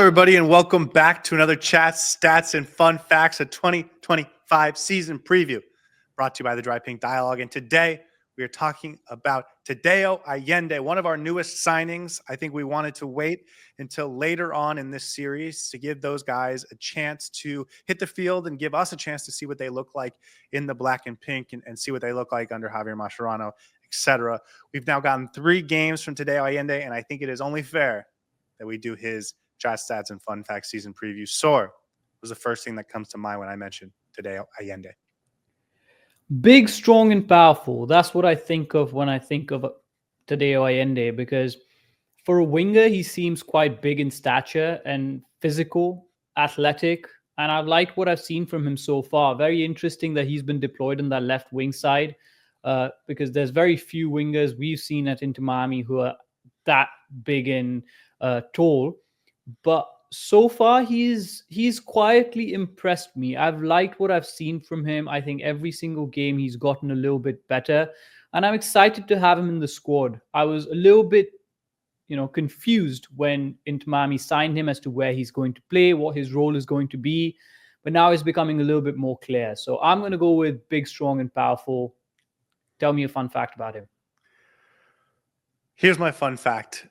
everybody, and welcome back to another Chats, Stats, and Fun Facts, a 2025 season preview brought to you by the Dry Pink Dialogue. And today we are talking about Tadeo Allende, one of our newest signings. I think we wanted to wait until later on in this series to give those guys a chance to hit the field and give us a chance to see what they look like in the black and pink and see what they look like under Javier Mascherano, etc. We've now gotten 3 games from Tadeo Allende, and I think it is only fair that we do his Chat Stats and Fun Facts season preview. Saur was the first thing that comes to mind when I mentioned Tadeo Allende. Big, strong, and powerful. That's what I think of when I think of Tadeo Allende, because for a winger, he seems quite big in stature and physical, athletic, and I've liked what I've seen from him so far. Very interesting that he's been deployed on that left wing side, because there's very few wingers we've seen at Inter Miami who are that big and tall. But so far, he's quietly impressed me. I've liked what I've seen from him. I think every single game he's gotten a little bit better, and I'm excited to have him in the squad. I was a little bit, confused when Inter Miami signed him as to where he's going to play, what his role is going to be, but now it's becoming a little bit more clear. So I'm going to go with big, strong, and powerful. Tell me a fun fact about him. Here's my fun fact.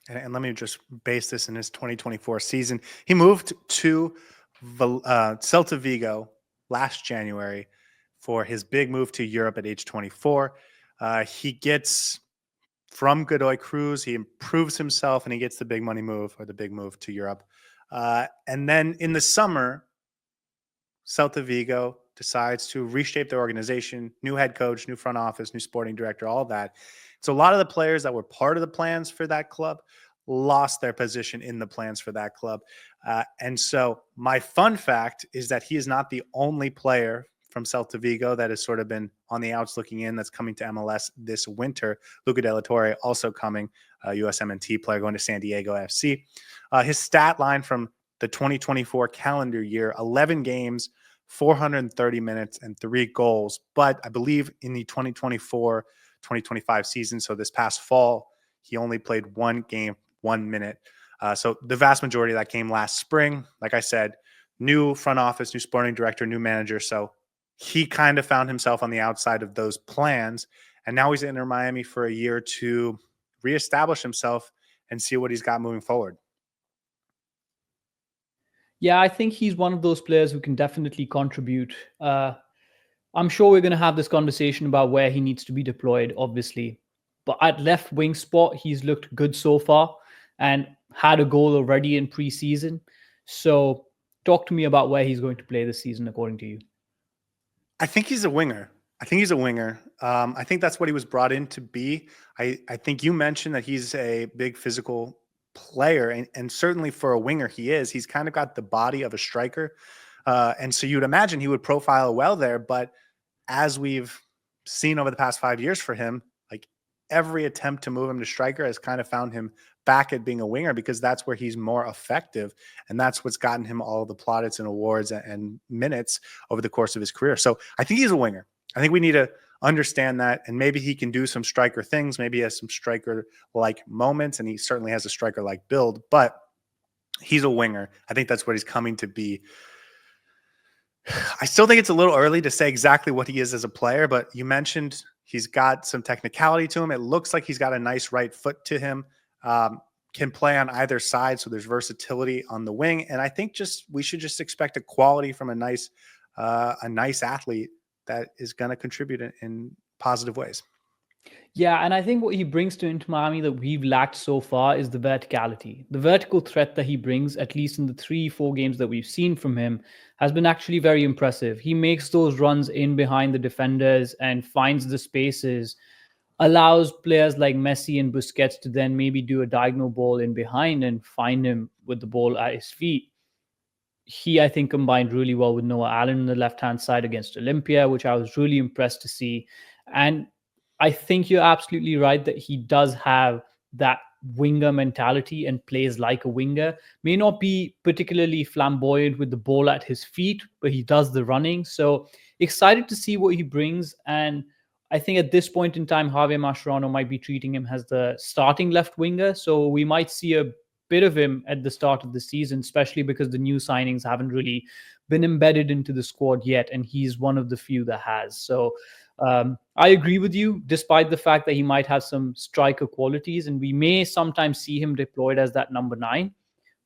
And let me just base this in his 2024 season. He moved to Celta Vigo last January for his big move to Europe at age 24. He gets from Godoy Cruz, he improves himself, and he gets the big money move or the big move to Europe. And then in the summer, Celta Vigo decides to reshape their organization, new head coach, new front office, new sporting director, all of that. So a lot of the players that were part of the plans for that club lost their position in the plans for that club. And so my fun fact is that he is not the only player from Celta Vigo that has sort of been on the outs looking in that's coming to MLS this winter. Luca De La Torre also coming, USMNT player going to San Diego FC. His stat line from the 2024 calendar year, 11 games, 430 minutes, and 3 goals. But I believe in the 2024-2025 season, so this past fall, he only played 1 game, 1 minute. So the vast majority of that came last spring. Like I said, new front office, new sporting director, new manager. So he kind of found himself on the outside of those plans. And now he's in Inter Miami for a year to reestablish himself and see what he's got moving forward. Yeah, I think he's one of those players who can definitely contribute. I'm sure we're going to have this conversation about where he needs to be deployed, obviously. But at left wing spot, he's looked good so far and had a goal already in preseason. So talk to me about where he's going to play this season, according to you. I think he's a winger. I think that's what he was brought in to be. I think you mentioned that he's a big physical player, and certainly for a winger he is. He's kind of got the body of a striker. And so you'd imagine he would profile well there. But as we've seen over the past 5 years for him, like every attempt to move him to striker has kind of found him back at being a winger because that's where he's more effective. And that's what's gotten him all the plaudits and awards and minutes over the course of his career. So I think he's a winger. I think we need to understand that. And maybe he can do some striker things. Maybe he has some striker-like moments, and he certainly has a striker-like build. But he's a winger. I think that's what he's coming to be. I still think it's a little early to say exactly what he is as a player, but you mentioned he's got some technicality to him. It looks like he's got a nice right foot to him, can play on either side, so there's versatility on the wing. And I think we should just expect a quality from a nice athlete that is going to contribute in positive ways. Yeah, and I think what he brings to Inter Miami that we've lacked so far is the verticality. The vertical threat that he brings, at least in the 3-4 games that we've seen from him, has been actually very impressive. He makes those runs in behind the defenders and finds the spaces, allows players like Messi and Busquets to then maybe do a diagonal ball in behind and find him with the ball at his feet. He, I think, combined really well with Noah Allen on the left-hand side against Olympia, which I was really impressed to see. And I think you're absolutely right that he does have that winger mentality and plays like a winger. May not be particularly flamboyant with the ball at his feet, but he does the running. So excited to see what he brings. And I think at this point in time, Javier Mascherano might be treating him as the starting left winger. So we might see a bit of him at the start of the season, especially because the new signings haven't really been embedded into the squad yet, and he's one of the few that has. So I agree with you, despite the fact that he might have some striker qualities, and we may sometimes see him deployed as that number 9.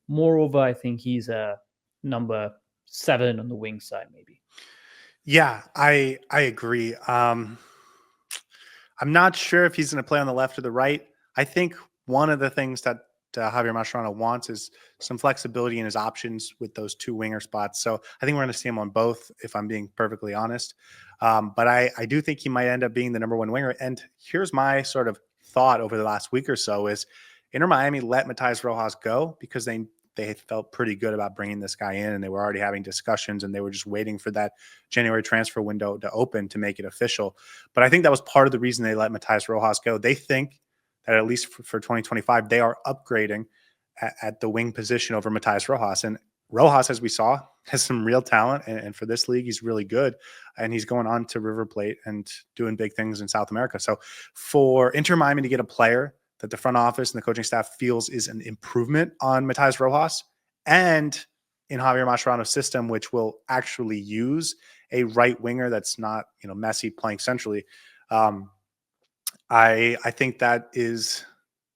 Moreover, I think he's a number 7 on the wing side, maybe. Yeah, I agree. I'm not sure if he's going to play on the left or the right. I think one of the things that Javier Mascherano wants is some flexibility in his options with those 2 winger spots. So I think we're going to see him on both, if I'm being perfectly honest. But I do think he might end up being the number 1 winger. And here's my sort of thought over the last week or so is Inter Miami let Matías Rojas go because they felt pretty good about bringing this guy in, and they were already having discussions, and they were just waiting for that January transfer window to open to make it official. But I think that was part of the reason they let Matías Rojas go. They think that at least for 2025, they are upgrading at the wing position over Matías Rojas. And Rojas, as we saw, has some real talent, and for this league, he's really good. And he's going on to River Plate and doing big things in South America. So for Inter Miami to get a player that the front office and the coaching staff feels is an improvement on Matías Rojas, and in Javier Mascherano's system, which will actually use a right winger that's not, Messi playing centrally. I think that is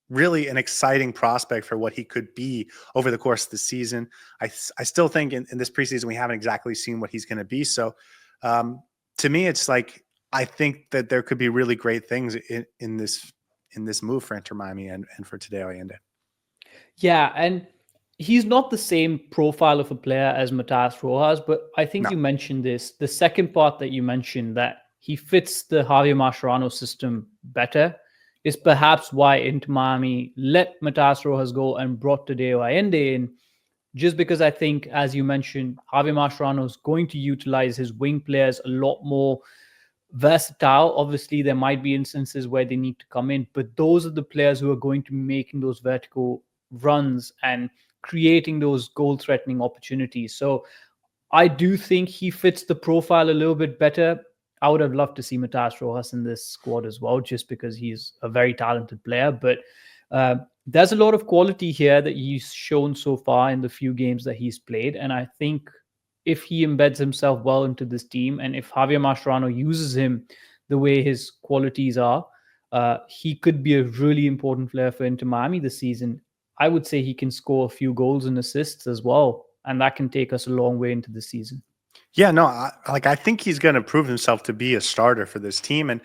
really an exciting prospect for what he could be over the course of the season. I still think in this preseason, we haven't exactly seen what he's going to be. So to me, it's like, I think that there could be really great things in this move for Inter Miami and for Tadeo Allende. Yeah, and he's not the same profile of a player as Matías Rojas, but I think you mentioned this. The second part that you mentioned, that he fits the Javier Mascherano system better, is perhaps why Inter Miami let Matías Rojas go and brought Tadeo Allende in, just because I think, as you mentioned, Javier Mascherano is going to utilize his wing players a lot more versatile. Obviously, there might be instances where they need to come in, but those are the players who are going to be making those vertical runs and creating those goal-threatening opportunities. So I do think he fits the profile a little bit better. I would have loved to see Matías Rojas in this squad as well, just because he's a very talented player. But there's a lot of quality here that he's shown so far in the few games that he's played. And I think if he embeds himself well into this team, and if Javier Mascherano uses him the way his qualities are, he could be a really important player for Inter Miami this season. I would say he can score a few goals and assists as well, and that can take us a long way into the season. Yeah, no, I think he's going to prove himself to be a starter for this team, and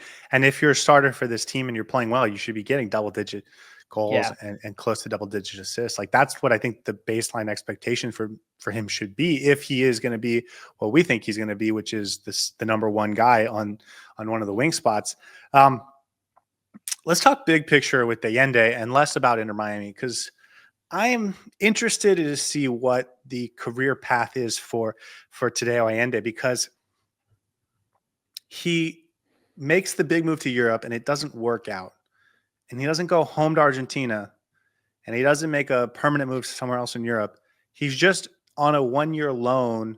if you're a starter for this team and you're playing well, you should be getting double-digit goals and close to double-digit assists. Like, that's what I think the baseline expectation for him should be, if he is going to be what we think he's going to be, which is the number 1 guy on one of the wing spots. Let's talk big picture with Allende and less about Inter Miami, because I am interested to see what the career path is for Tadeo Allende, because he makes the big move to Europe and it doesn't work out. And he doesn't go home to Argentina, and he doesn't make a permanent move somewhere else in Europe. He's just on a 1-year loan.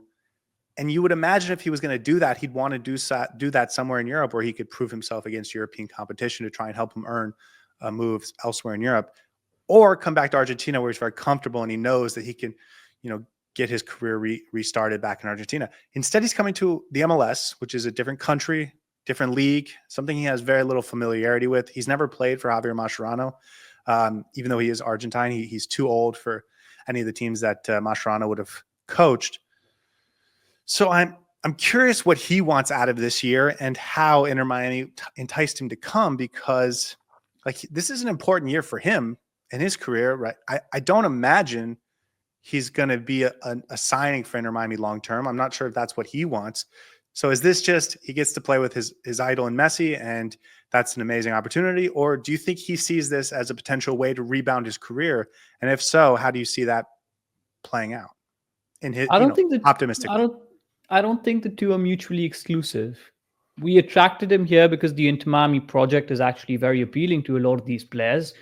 And you would imagine if he was going to do that, he'd want to do that somewhere in Europe where he could prove himself against European competition to try and help him earn moves elsewhere in Europe. Or come back to Argentina where he's very comfortable and he knows that he can, get his career restarted back in Argentina. Instead, he's coming to the MLS, which is a different country, different league, something he has very little familiarity with. He's never played for Javier Mascherano, even though he is Argentine. He's too old for any of the teams that Mascherano would have coached. So I'm curious what he wants out of this year and how Inter Miami enticed him to come, because this is an important year for him in his career, right? I don't imagine he's going to be a signing for Inter Miami long term. I'm not sure if that's what he wants. So is this just he gets to play with his idol in Messi, and that's an amazing opportunity? Or do you think he sees this as a potential way to rebound his career? And if so, how do you see that playing out? In his, optimistically. I don't think the two are mutually exclusive. We attracted him here because the Inter Miami project is actually very appealing to a lot of these players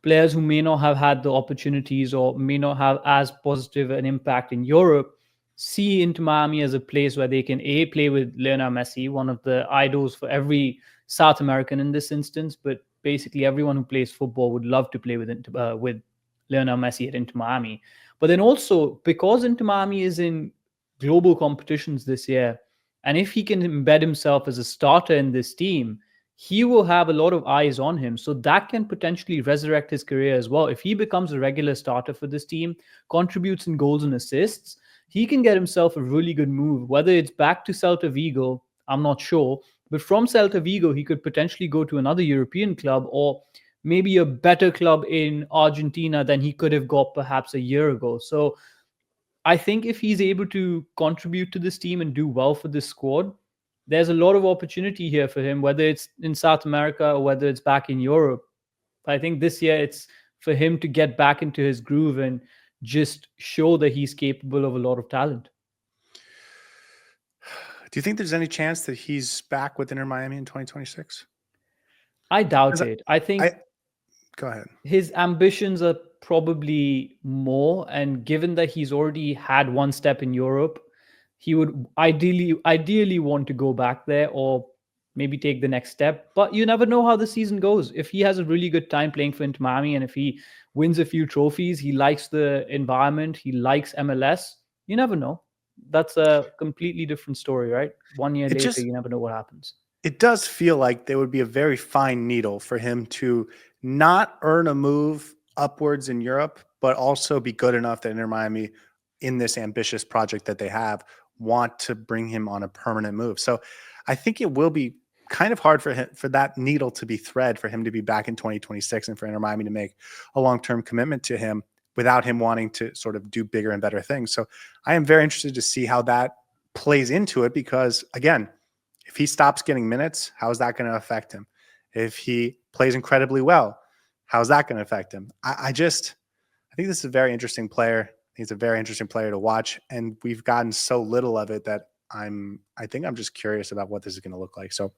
who may not have had the opportunities or may not have as positive an impact in Europe, see Inter Miami as a place where they can play with Lionel Messi, one of the idols for every South American in this instance, but basically everyone who plays football would love to play with Lionel Messi at Inter Miami. But then also, because Inter Miami is in global competitions this year, and if he can embed himself as a starter in this team, he will have a lot of eyes on him. So that can potentially resurrect his career as well. If he becomes a regular starter for this team, contributes in goals and assists, he can get himself a really good move. Whether it's back to Celta Vigo, I'm not sure. But from Celta Vigo, he could potentially go to another European club, or maybe a better club in Argentina than he could have got perhaps a year ago. So I think if he's able to contribute to this team and do well for this squad, there's a lot of opportunity here for him, whether it's in South America or whether it's back in Europe. I think this year it's for him to get back into his groove and just show that he's capable of a lot of talent. Do you think there's any chance that he's back with Inter Miami in 2026? I doubt 'Cause it. I think go ahead. his ambitions are probably more, and given that he's already had one step in Europe, he would ideally want to go back there or maybe take the next step. But you never know how the season goes. If he has a really good time playing for Inter Miami, and if he wins a few trophies, he likes the environment, he likes MLS, you never know. That's a completely different story, right? 1 year It later, just you never know what happens. it does feel like there would be a very fine needle for him to not earn a move upwards in Europe, but also be good enough that Inter Miami, in this ambitious project that they have, want to bring him on a permanent move. So I think it will be kind of hard for him, for that needle to be thread, for him to be back in 2026 and for Inter Miami to make a long-term commitment to him without him wanting to sort of do bigger and better things. So I am very interested to see how that plays into it, because again, if he stops getting minutes, how is that going to affect him? If he plays incredibly well, how's that going to affect him? I think this is a very interesting player. He's a very interesting player to watch, and we've gotten so little of it that I think I'm just curious about what this is going to look like. So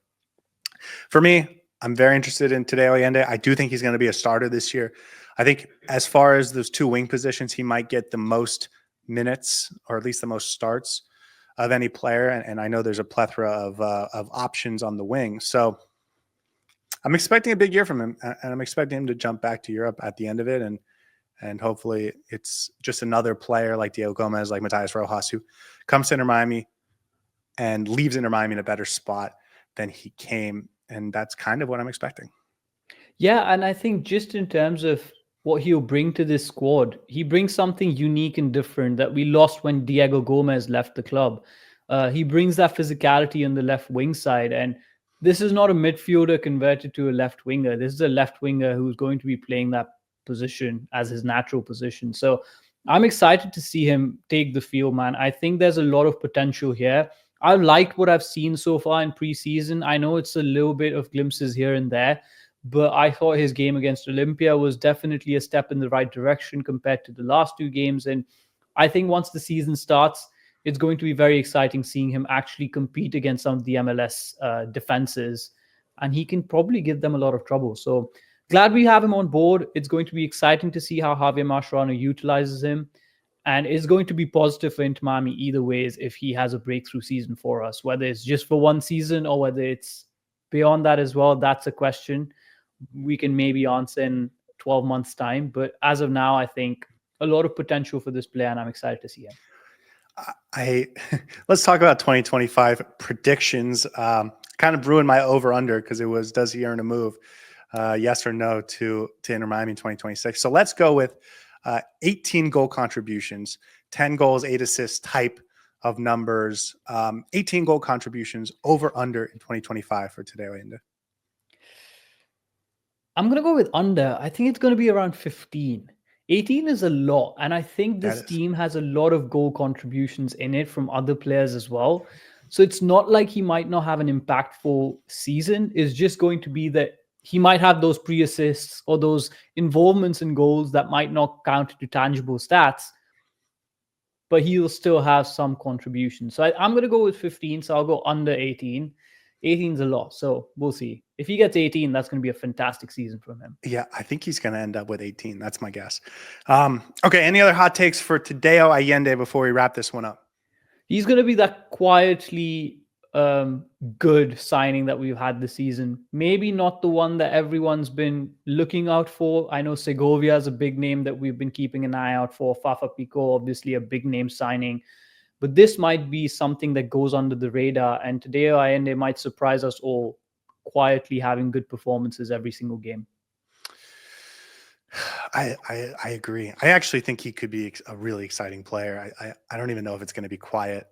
for me, I'm very interested in Tadeo Allende. I do think he's going to be a starter this year. I think as far as those two wing positions, he might get the most minutes, or at least the most starts of any player. And I know there's a plethora of options on the wing. So I'm expecting a big year from him, and I'm expecting him to jump back to Europe at the end of it. And hopefully it's just another player like Diego Gomez, like Matias Rojas, who comes to Inter Miami and leaves Inter Miami in a better spot than he came. And that's kind of what I'm expecting. Yeah, and I think just in terms of what he'll bring to this squad, he brings something unique and different that we lost when Diego Gomez left the club. He brings that physicality on the left wing side, and this is not a midfielder converted to a left winger. This is a left winger who's going to be playing that position as his natural position. So I'm excited to see him take the field, man. I think there's a lot of potential here. I liked what I've seen so far in preseason. I know it's a little bit of glimpses here and there, but I thought his game against Olympia was definitely a step in the right direction compared to the last two games. And I think once the season starts, it's going to be very exciting seeing him actually compete against some of the MLS defenses, and he can probably give them a lot of trouble. So glad we have him on board. It's going to be exciting to see how Javier Mascherano utilizes him, and it's going to be positive for Inter Miami either ways if he has a breakthrough season for us, whether it's just for one season or whether it's beyond that as well. That's a question we can maybe answer in 12 months' time. But as of now, I think a lot of potential for this player, and I'm excited to see him. Let's talk about 2025 predictions. Kind of ruined my over under because it was, does he earn a move? Yes or no to Inter Miami in 2026. So let's go with 18 goal contributions, 10 goals, 8 assists type of numbers. 18 goal contributions over under in 2025 for Tadeo Allende. I'm going to go with under. I think it's going to be around 15. 18 is a lot. And I think this team has a lot of goal contributions in it from other players as well. So it's not like he might not have an impactful season. It's just going to be that he might have those pre-assists or those involvements in goals that might not count to tangible stats, but he'll still have some contribution. So I'm going to go with 15. So I'll go under 18. 18 is a lot. So we'll see. If he gets 18, that's going to be a fantastic season from him. Yeah, I think he's going to end up with 18. That's my guess. Okay, any other hot takes for Tadeo Allende before we wrap this one up? He's going to be that quietly good signing that we've had this season. Maybe not the one that everyone's been looking out for. I know Segovia is a big name that we've been keeping an eye out for. Fafa Pico, obviously a big name signing. But this might be something that goes under the radar, and Tadeo Allende might surprise us all, quietly having good performances every single game. I agree. I actually think he could be a really exciting player. I don't even know if it's going to be quiet.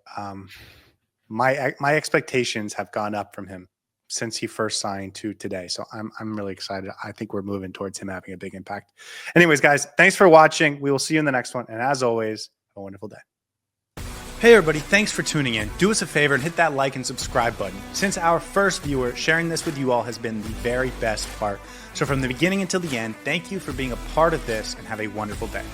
My expectations have gone up from him since he first signed to today. So I'm really excited. I think we're moving towards him having a big impact. Anyways, guys, thanks for watching. We will see you in the next one. And as always, have a wonderful day. Hey everybody, thanks for tuning in. Do us a favor and hit that like and subscribe button. Since our first viewer, sharing this with you all has been the very best part. So from the beginning until the end, thank you for being a part of this and have a wonderful day.